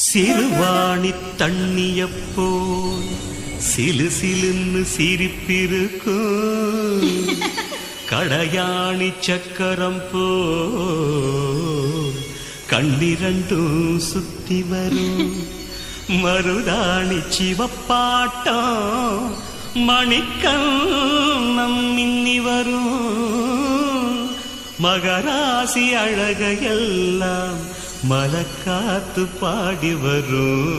சிறுவாணி தண்ணியப்போல் சிலு சிலுன்னு சிரிப்பிருக்கும் கடையாணி சக்கரம் போல் கண்ணிரண்டும் சுத்தி வரும் மருதாணி சிவப்பாட்டம் மணிக்கண்ணம் மின்னி வரும் மகராசி அழகையெல்லாம் மலக்காத்து பாடி வரும்.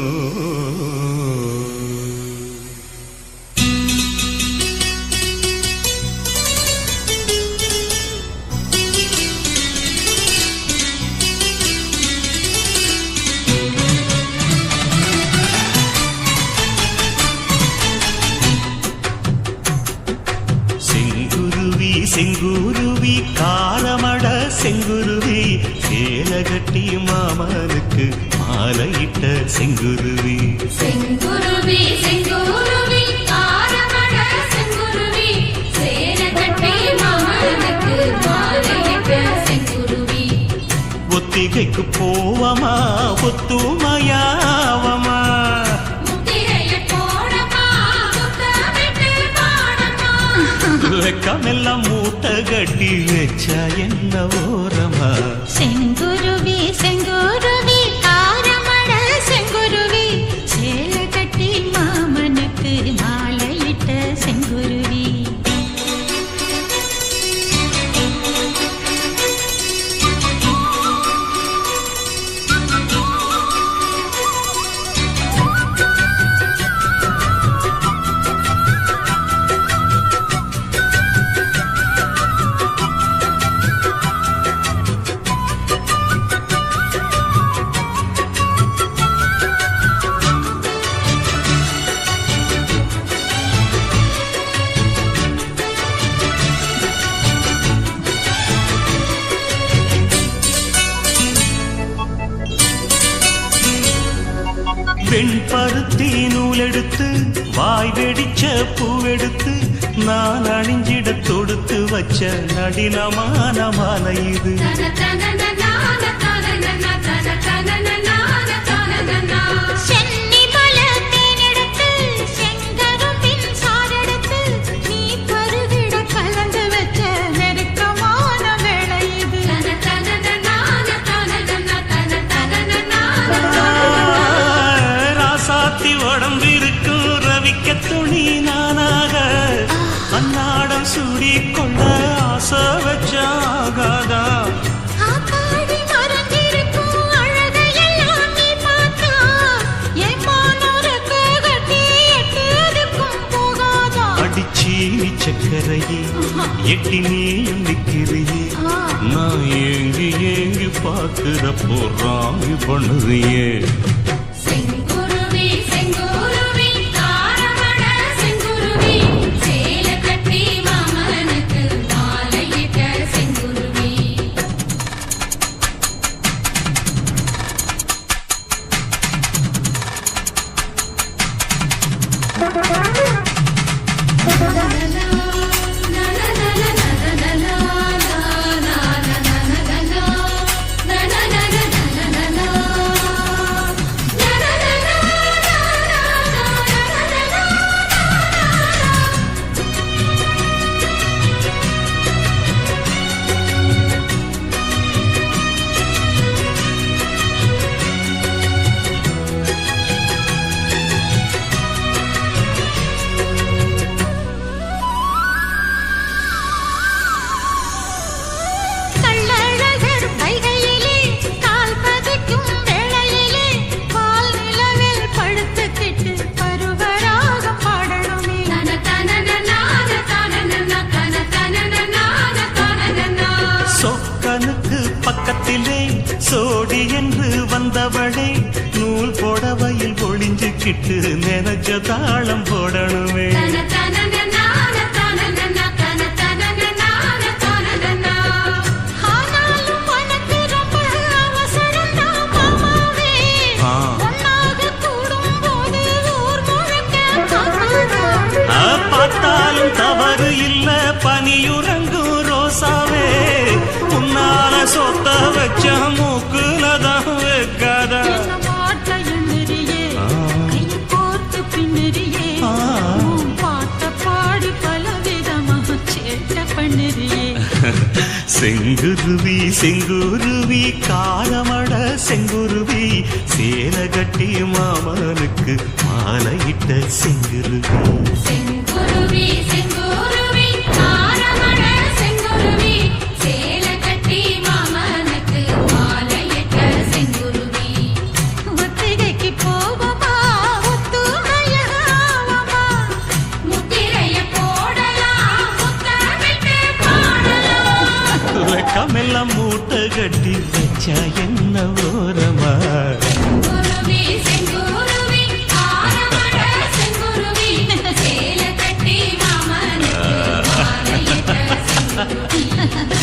செங்குருவி செங்குருவி காரமட செங்குருவி சேலகட்டி மாமனுக்கு மாலையிட்ட செங்குருவி. செங்குருவி செங்குருவி காரமட செங்குருவி சேலகட்டி மாமனுக்கு மாலையிட்ட செங்குருவி. ஒத்திகைக்கு போவமா ஒத்துமையாவமா வெக்கமெல்லாம் மூட்டை கட்டி வச்சா என்ன ஓரமா. செங்குருவி செங்குருவி காரமட செங்குருவி சேலை கட்டி மாமனுக்கு மாலையிட்ட செங்குருவி. வெண்பருத்தி நூலெடுத்து வாய் வெடிச்ச பூவெடுத்து நான் அணிஞ்சிட தொடுத்து வச்ச நடினமான மாலை இது. உடம்பிருக்கும் ரவிக்க துணி நானாக அன்னாடம் சூடி கொண்ட ஆசை வச்சாகாதா. அடிச்சீனி சக்கரையே எட்டி நீயும் நிக்கிறையே நான் ஏங்கி ஏங்கி பார்க்கிறப்போ ராமி பண்ணுறியே. பக்கத்திலே சோடி என்று வந்தவளே நூல் போடவையில் ஒளிஞ்சுக்கிட்டு நினைச்ச தாளம் போடணுமே. பார்த்தாலும் தவறு இல்ல பனியுறங்கும் ரோசாவே உன்னால சொத்த வச்ச மூக்குலதான் வைக்காத. செங்குருவி செங்குருவி காரமட செங்குருவி சேலை கட்டி மாமனுக்கு மாலையிட்ட செங்குருவி செங்குருவி செங்குருவி ஆரமண செங்குருவி சேலை கட்டி மாமனுக்கு மாலையிட்ட செங்குருவி ஒத்திகைக்கு போவோமா ஒத்துமையாவோமா முத்திரைய போடலாம் முத்தமிட்டு பாடலாம் வெக்கமெல்லாம் மூட்டை கட்டி வச்சா என்ன ஓரமா செங்குருவி செங்குருவி ஆரமண செங்குருவி சேலை கட்டி மாமனுக்கு மாலையிட்ட செங்குருவி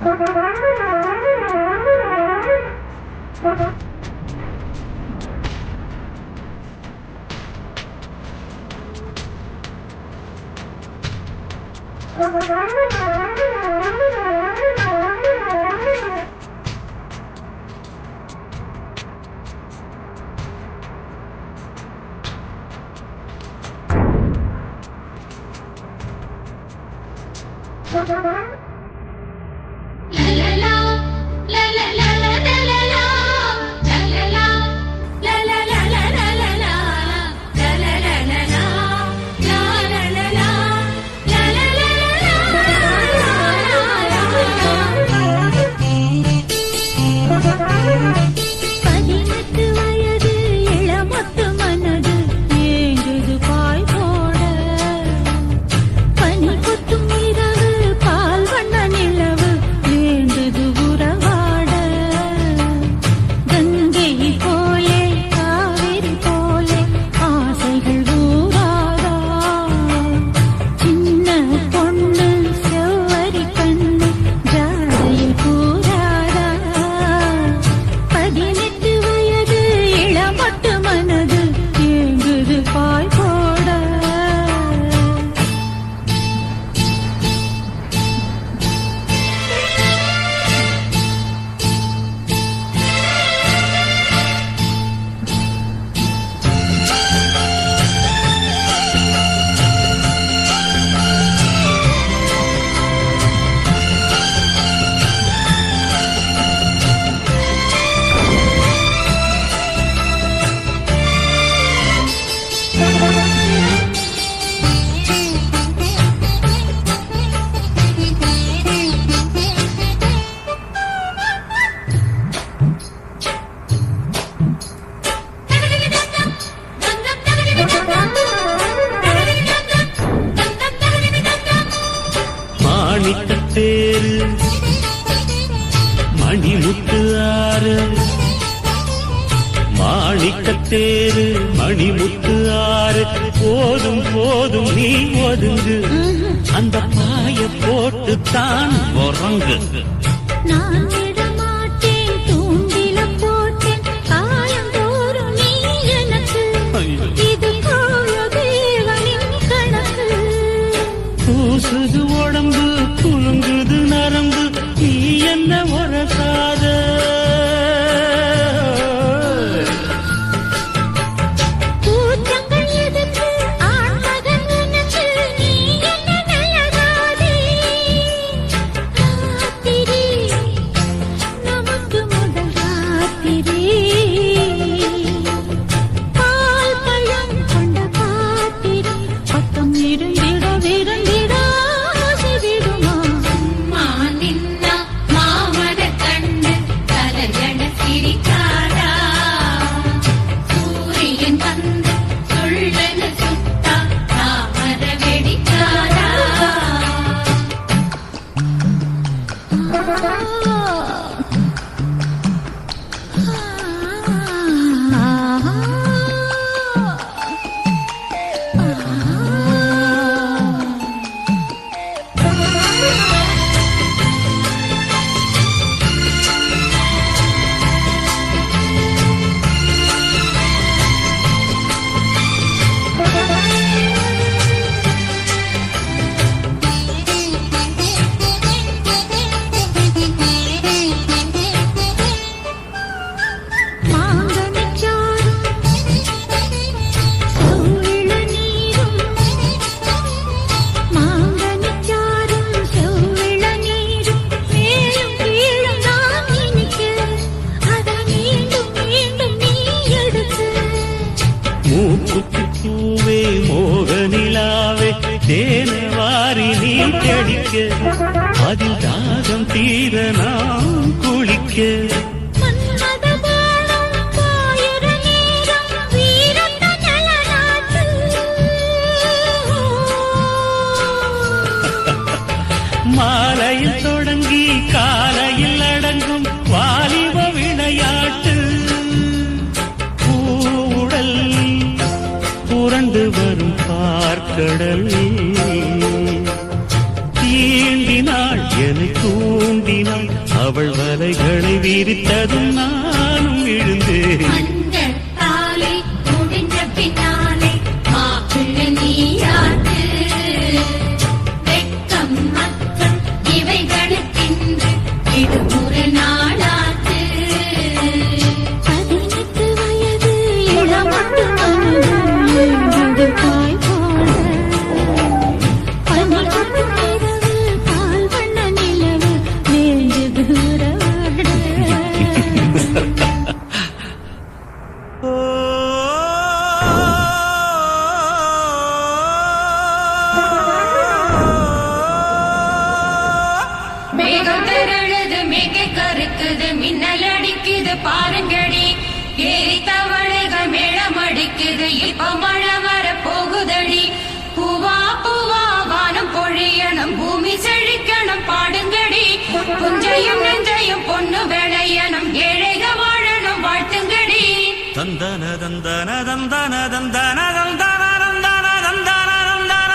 Thank you. தேரு மணிமுத்து ஆறு மாணிக்கத்தேரு மணிமுத்து ஆறு போதும் போதும் நீ ஒதுங்கு அந்த பாய போட்டு தான் உறங்கு நான் விடமாட்டேன் தூண்டில போட்டேன் காயம் தோறும் நீ எனக்கு இது போல தேவனின் கணக்கு பூசுது உடம்பு குலுங்குது நரம்பு நீ என்ன உரசாத கூட்டங்கள் எதுக்கு ஆண்மகன் நினைச்சு நீ என்ன நல்லதாதே ராத்திரி நமக்கு முதல் ராத்திரி பால் பழம் கொண்ட பாத்திரி பக்கம் இருந்திட விருந்திடாசி விடுமா அம்மா நின்னா மாமட கண்ணு கலஞ்சட சிரிக்காடா சூரியன் வந்து சொல்லன சுட்டா தாமர வெடிக்காடா மூக்குத்திப்பூவே மோகனிலாவே தேனவாரி நீ கடிக்க அதில் தாகம் தீர நாம் குளிக்க மாலையில் தொடங்கி காலையில் அடங்கும் வாலிப விளையாட்டு பூவுடல் புரண்டு வரும் பார்க்கடல் தீண்டினாள் என்னை தூண்டினாள் அவள் வலைகளை விரித்ததும் நானும் எழுந்தேன் தாலை முடிஞ்ச பின்னாலே மாப்பிள்ளை நீயாட்டு வெக்கம் தாய் போல பனி கொட்டும் இரவில் பால் வண்ண நிலவு வேண்டுது உறவாட. மேகம் திரழுது மேகை கருக்குது மின்னல் அடிக்குது பாருங்கடி ஏரி தவளைகள் மேளம் அடிக்குது இப்ப மழை வர போகுதடி பூவா பூவா வானம் பொழியணும் பூமி செழிக்கணும் பாடுங்கடி புஞ்சையும் நெஞ்சையும் பொண்ணு விளையணும் ஏழைக வாழணும் வாழ்த்துங்கடி தந்தன தந்தன தந்தன தந்தன தந்தன தந்தன தந்தன தந்தன.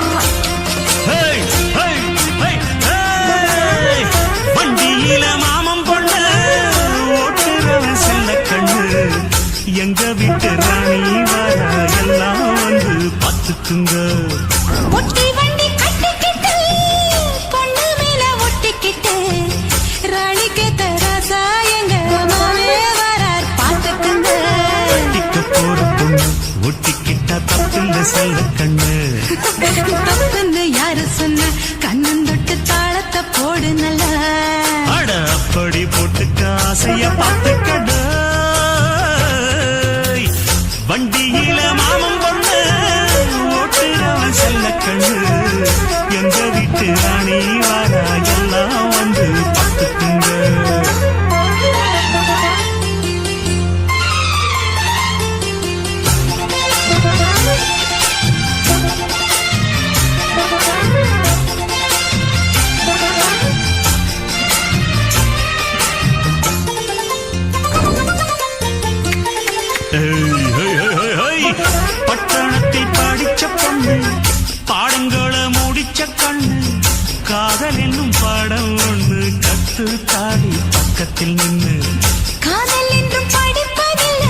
Hey, hey, hey, hey. வண்டியில மாமம் பொண்ணு ஓட்டுறவன் செல்ல கண்ணு எங்க வீட்டு ராணி வர எல்லாம் வந்து பார்த்துக்குங்க. ஒட்டி வண்டி கட்டிக்கிட்டு பொண்ணு மேல ஒட்டிக்கிட்டு ராணிக்கு தராசா எங்க மாமே வரார் பார்த்துக்குங்க. கட்டிக்க போற பொண்ணு ஒட்டிக்கிட்டா தப்பில்ல செல்ல கண்ணு. தப்புன்னு யாரு சொன்ன கண்ணன் தொட்டு தாளத்தை போடு நல்லா. அட அப்படி போட்டுக்க ஆசைய பார்த்துக்கட. வண்டியில மாமம் பொண்ணு ஓட்டுறவன் செல்ல கண்ணு எங்க வீட்டு ராணி வாரா எல்லாம் வந்து பார்த்துக்குங்க. பட்டணத்தில் படிச்ச பொண்ணு பாடங்களை முடிச்ச கண்ணு காதல் என்னும் பாடம் ஒண்ணு கத்து தாடி பக்கத்தில் நின்னு. காதல் என்றும் படிப்பதில்ல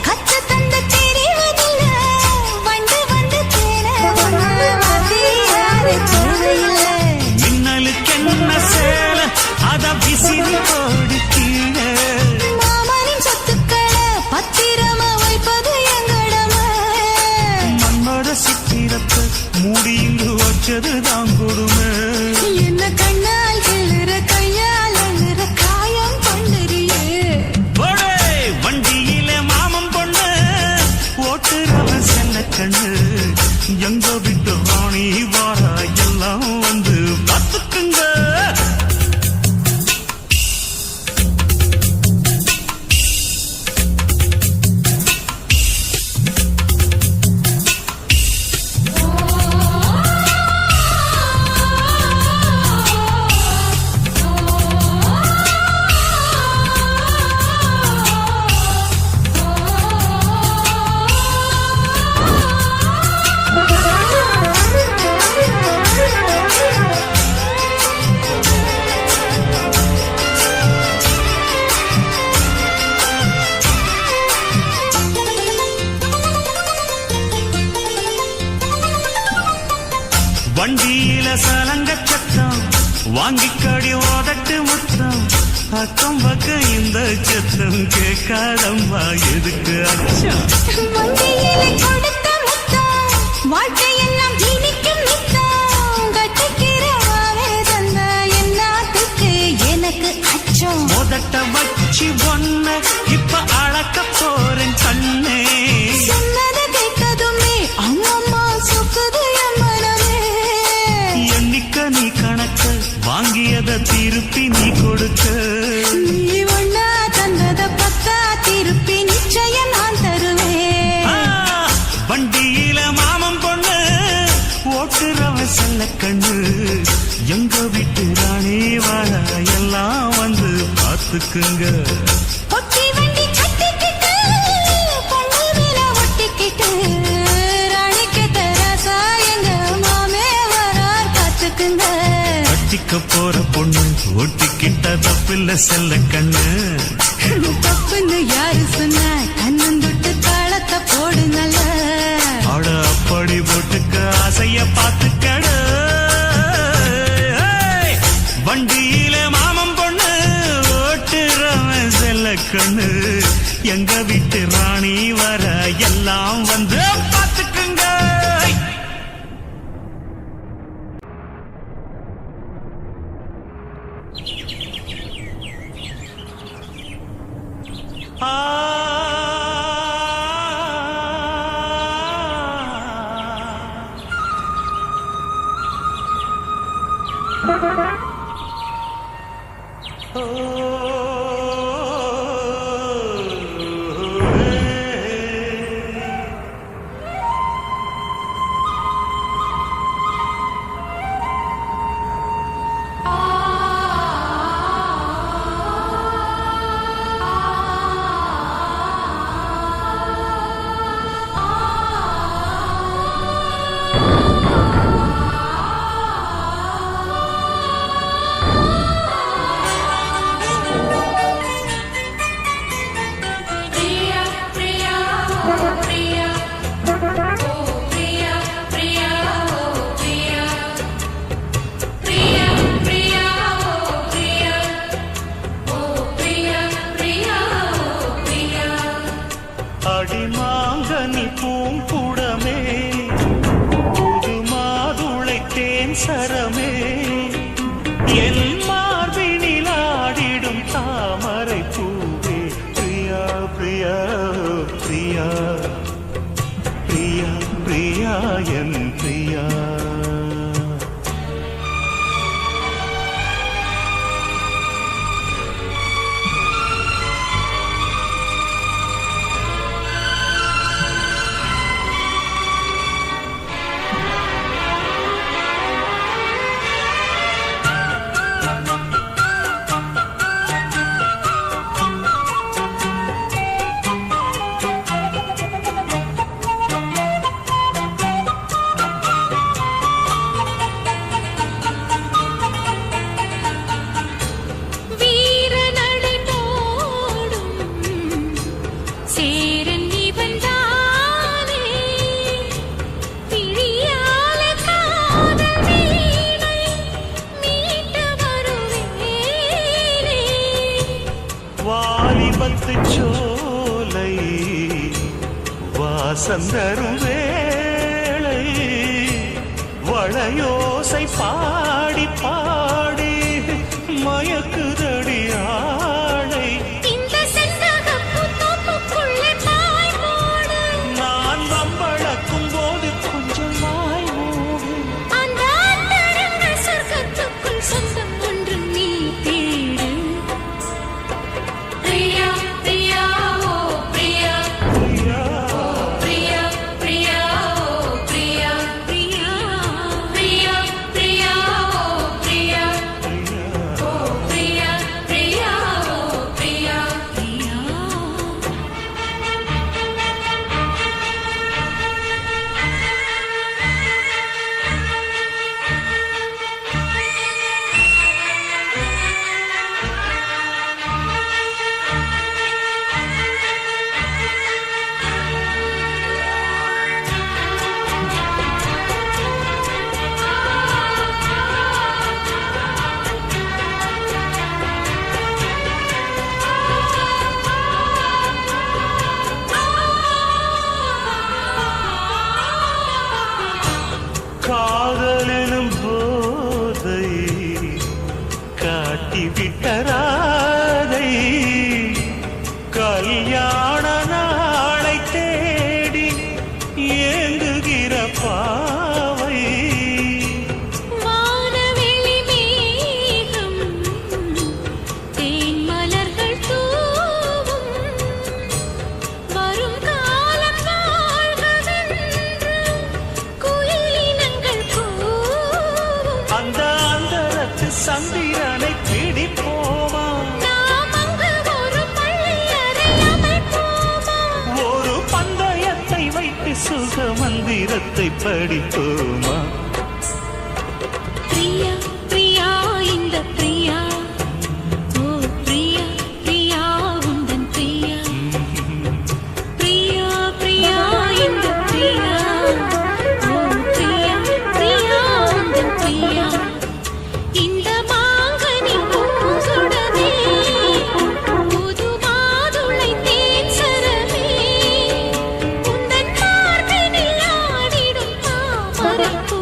கற்று தந்த தெரிவதில்ல வந்து வந்து தேர யாரு தேவையில்ல. மின்னலுக்கு என்ன சேல அத விசிறி போடு கீழே. மாமனின் சொத்துக்களை பத்திரமா வைப்பது எங்கடமை. மண்ணோட சித்திரத்தை மூடியிங்கு வச்சது தான் கொடுமை. என்ன கண்ணால் கிளற கையால் அழுற காயம் பண்ணுறியே. போடே வண்டியில மாமம் பொண்ணு ஓட்டுறவன் செல்ல கண்ணு எங்க விட்டு ராணி வாரா எல்லாம் வந்து பார்த்துக்குங்க. வண்டியில சலங்க சத்தம் வாங்கிக்கடி ஓதட்டு முத்தம் அக்கம் பக்கம் இந்த சத்தம் கேட்காதம்மா எதுக்கு அச்சம். மங்கையிலே கொடுத்த முத்தம் வாழ்க்கையெல்லாம் ஜீனிக்கும் நித்தம் கட்டிக்கிறவாவே தந்த என்னாத்துக்கு எனக்கு அச்சம். மோதட்ட வச்சு ஒன்ன இப்ப அளக்க போறேன் கண்ணே. சொன்னதை கேட்டதுமே அம்மம்மா சொக்குது என் மனமே. எண்ணிக்க நீ கணக்க வாங்கியத திருப்பி நீ கொடுக்க. நீ ஒன்னா தந்தத பத்தா திருப்பி நிச்சயம் நான் தருவேன். வண்டியில மாமம் பொண்ணு ஓட்டுறவன் செல்ல கண்ணு எங்க வீட்டு ராணி வாழ எல்லாம் வந்து பார்த்துக்குங்க. ஒட்டி வண்டி கட்டிக்கிட்டு பொண்ணு மேல ஒட்டிக்கிட்டு ராணிக்கு தராசா எங்க மாமே வரார் பார்த்துக்குங்க. கட்டிக்க போற பொண்ணு ஒட்டிக்கிட்ட தப்பில்ல செல்ல கண்ணு. தப்புன்னு யாரு சொன்னா கண்ணன் தொட்டு தாளத்தை போடு நல்லா. அட அப்படி போட்டுக்க ஆசைய பார்த்துக்கட. வண்டியில ஆ அடிமாங்கனி பூங்குடமே புது மாதுளை தேன் சரமே என் மார்பினில் ஆடிடும் தாமரை பூவே பிரியா பிரியா பிரியா பிரியா பிரியா என் பிரியா வாலிபத்து சோலை வாசந்தரும் வேளை வளையோசை பாடி பாடி மயக்குதடி ஆளை நான் வம்பளக்கும் போது கொஞ்சம் வாய் மூடு சொந்தம் ஒன்று நீ தேடு பிரியா பிரியா ஓ பிரியா ஓ பிரியா பிரியா ஓ பிரியா பிரியா பிரியா பிரியா ஓ பிரியா ஓ பிரியா பிரியா ஓ பிரியா பிரியா காதலிலும் போதை காட்டிவிட்ட ராதை கல்யாண நாளை தேடி ஏங்குகிற பாவை வானவெளி மேகம் தேன் மலர்கள் தூவும் வரும் காலம் வாழ்வதென்று குயிலினங்கள் கூவும் அந்த அந்தரத்து சந்திரனை பிடிப்போமா நாம் அங்கு ஒரு பள்ளி அறை அமைப்போமா ஒரு பந்தயத்தை வைத்து சுக மந்திரத்தை படிப்போமா பிரியா பிரியா இந்த பிரியா ஓ பிரியா பிரியா உந்தன் பிரியா பிரியா பிரியா இந்த பிரியா ஓ பிரியா பிரியா உந்தன் பிரியா இந்த மாங்கனி பூங்குடமே புது மாதுளை தேன் சரமே உந்தன் மார்பினில் ஆடிடும் தாமரைப்பூ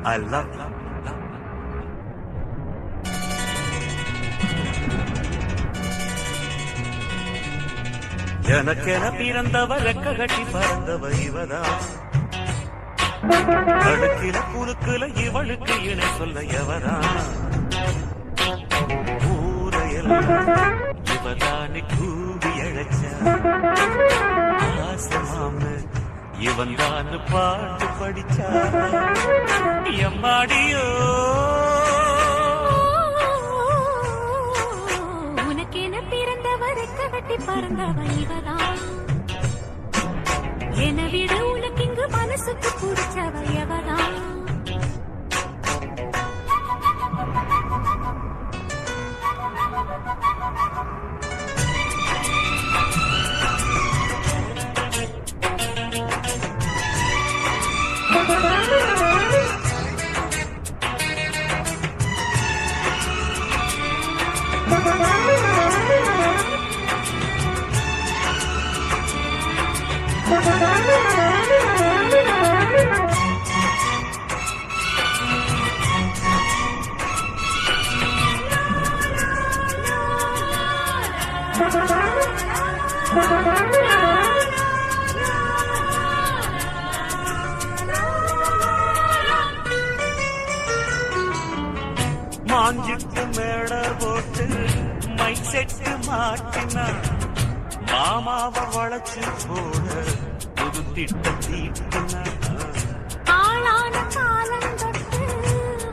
I love you. எனக்கென பிறந்தவ ரெக்க கட்டி பறந்தவ இவதா அடுக்கில குறுக்குல இவளுக்கு இணை சொல்ல எவதா ஊரையெல்லாம் இவதானி கூவி அழைச்ச ஆசமாம இவன் தான் பாட்டு படிச்சா எம்மாடியோ உனக்கென பிறந்தவர் கட்டி பறந்தவ இவதான் என விட உனக்கு இங்கு மனசுக்கு பிடிச்சவ எவதான் மாஞ்சிட்டு மேட போட்டு மை செட்டு மாட்டினா மாமாவை வளைச்சு போட புது திட்டம் தீட்டினா ஆளான காலம் தொட்டு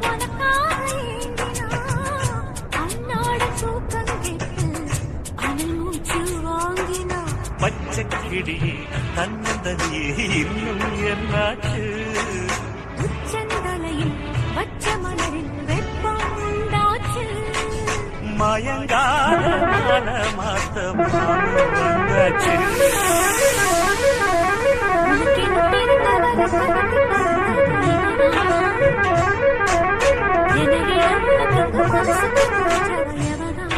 உனக்காக ஏங்கினா அன்னாட தூக்கம் கேட்டு அனல் மூச்சு வாங்கினா பச்சை கிடியே தன்னந்தனியே இன்னும் என்னாச்சு உச்சந்தலையில் வச்ச மலரில் வெப்பம் உண்டாச்சு மயங்கான மாத்த வந்தாச்சு உனக்கென பிறந்தவரை எனவே உனக்கு மனசுக்கு பிடிச்சவ எவதான்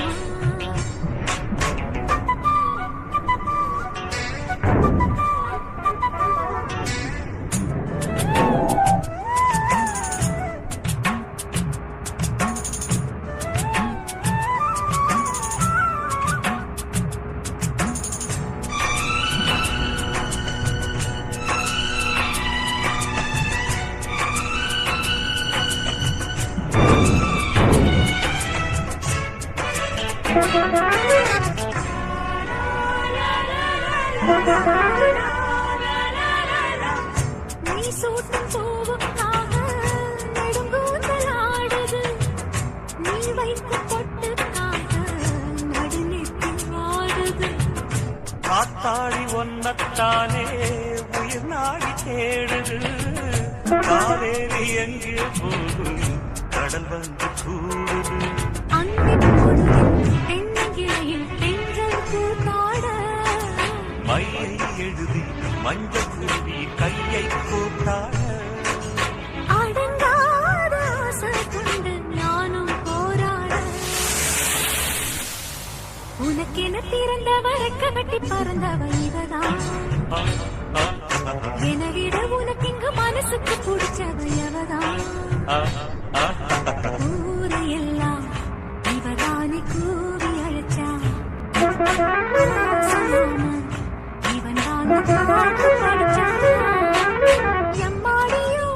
நீ சூட்டும் பூவுக்காக நெடுங்கூந்தலாடுது நீ வைக்கும் பொட்டுக்காக நடுநெட்டில் வாடுது காத்தாடி ஒன்னத்தானே உயிர் நாடி தேடுது காவேரி எங்கே போகும் கடல் வந்து கூடுது அன்பின் பொழுதில் தென்னங்கிளையில் தென்றல் கூத்தாட மையை எழுதி மஞ்சள் குருவி கையை கூட்டாட அடங்காத ஆசை கொண்டு நானும் போராட உனக்கென பிறந்தவரை கட்டி பறந்தவ இவதான் எனவிட உனக்கு இங்கு மனசுக்கு பிடிச்சவ எவதான் ஊரையெல்லாம் இவதானே கூவி அழைச்சா சொல்லாம இவன் தான் பாட்டு படிச்சா எம்மாடியோ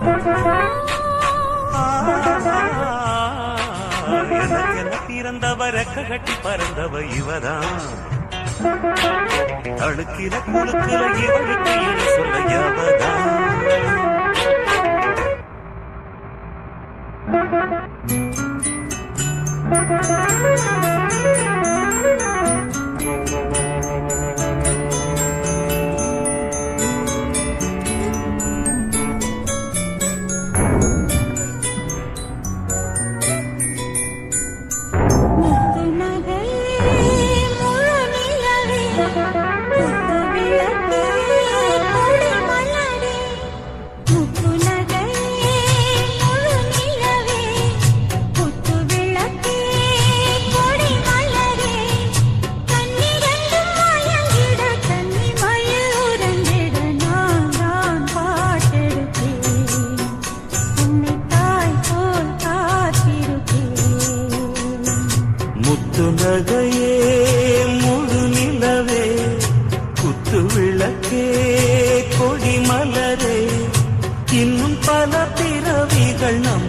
எனக்கென பிறந்தவரை கட்டி பறந்தவ இவதான் அழுக்கில குழுக்கில இவளுக்கு இணை சொல்ல எவதான் நகையே முழு நிலவே குத்து விளக்கே கொடி மலரே இன்னும் பல பிறவிகள் நம்